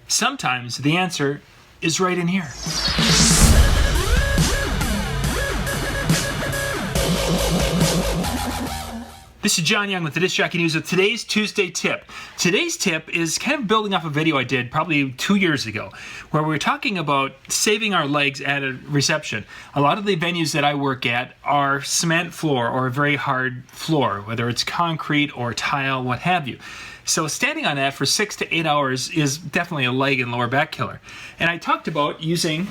Sometimes the answer is right in here. This is John Young with the Disc Jockey News with today's Tuesday tip. Today's tip is kind of building off a video I did probably 2 years ago, where we were talking about saving our legs at a reception. A lot of the venues that I work at are cement floor or a very hard floor, whether it's concrete or tile, what have you. So standing on that for 6 to 8 hours is definitely a leg and lower back killer. And I talked about using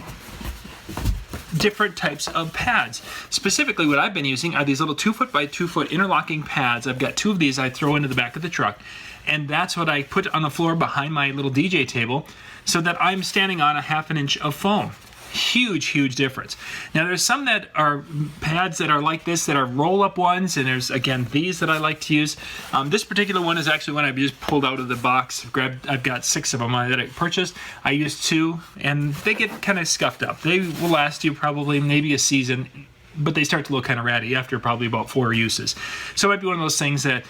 different types of pads. Specifically, what I've been using are these little 2 foot by 2 foot interlocking pads. I've got 2 of these I throw into the back of the truck, and that's what I put on the floor behind my little DJ table so that I'm standing on a 1/2 inch of foam. Huge difference. Now there's some that are pads that are like this, that are roll-up ones, and there's again these that I like to use. This particular one is actually one I've just pulled out of the box. I've got 6 of them that I purchased. I used 2, and they get kind of scuffed up. They will last you probably maybe a season, but they start to look kind of ratty after probably about 4 uses. So it might be one of those things that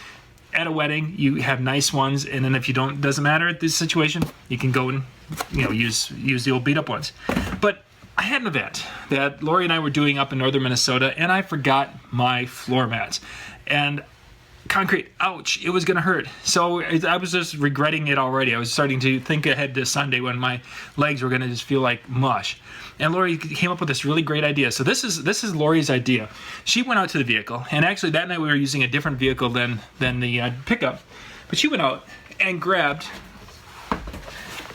at a wedding you have nice ones, and then if you don't, doesn't matter at this situation, you can go and use the old beat up ones. But I had an event that Lori and I were doing up in northern Minnesota, and I forgot my floor mats. And concrete, ouch, it was going to hurt. So I was just regretting it already. I was starting to think ahead to Sunday when my legs were going to just feel like mush. And Lori came up with this really great idea. So this is Lori's idea. She went out to the vehicle, and actually that night we were using a different vehicle than the pickup. But she went out and grabbed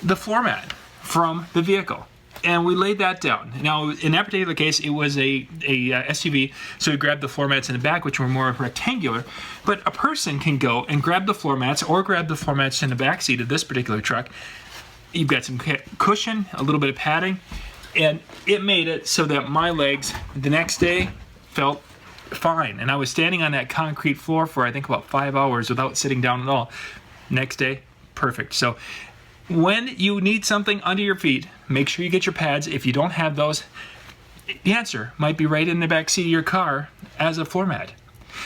the floor mat from the vehicle, and we laid that down. Now, in that particular case, it was a SUV, so we grabbed the floor mats in the back, which were more rectangular. But a person can go and grab the floor mats, or grab the floor mats in the back seat of this particular truck. You've got some cushion, a little bit of padding, and it made it so that my legs the next day felt fine. And I was standing on that concrete floor for I think about 5 hours without sitting down at all. Next day, perfect. So when you need something under your feet, make sure you get your pads. If you don't have those, the answer might be right in the back seat of your car as a floor mat.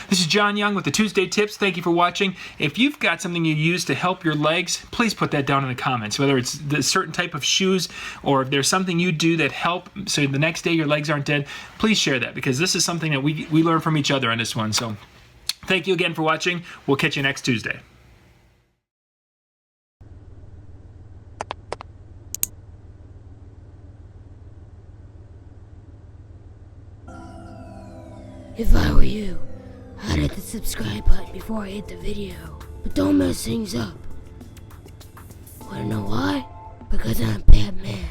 This is John Young with the Tuesday Tips. Thank you for watching. If you've got something you use to help your legs, please put that down in the comments. Whether it's the certain type of shoes, or if there's something you do that help so the next day your legs aren't dead, please share that, because this is something that we learn from each other on this one. So thank you again for watching. We'll catch you next Tuesday. If I were you, I'd hit the subscribe button before I hit the video. But don't mess things up. Wanna know why? Because I'm Batman.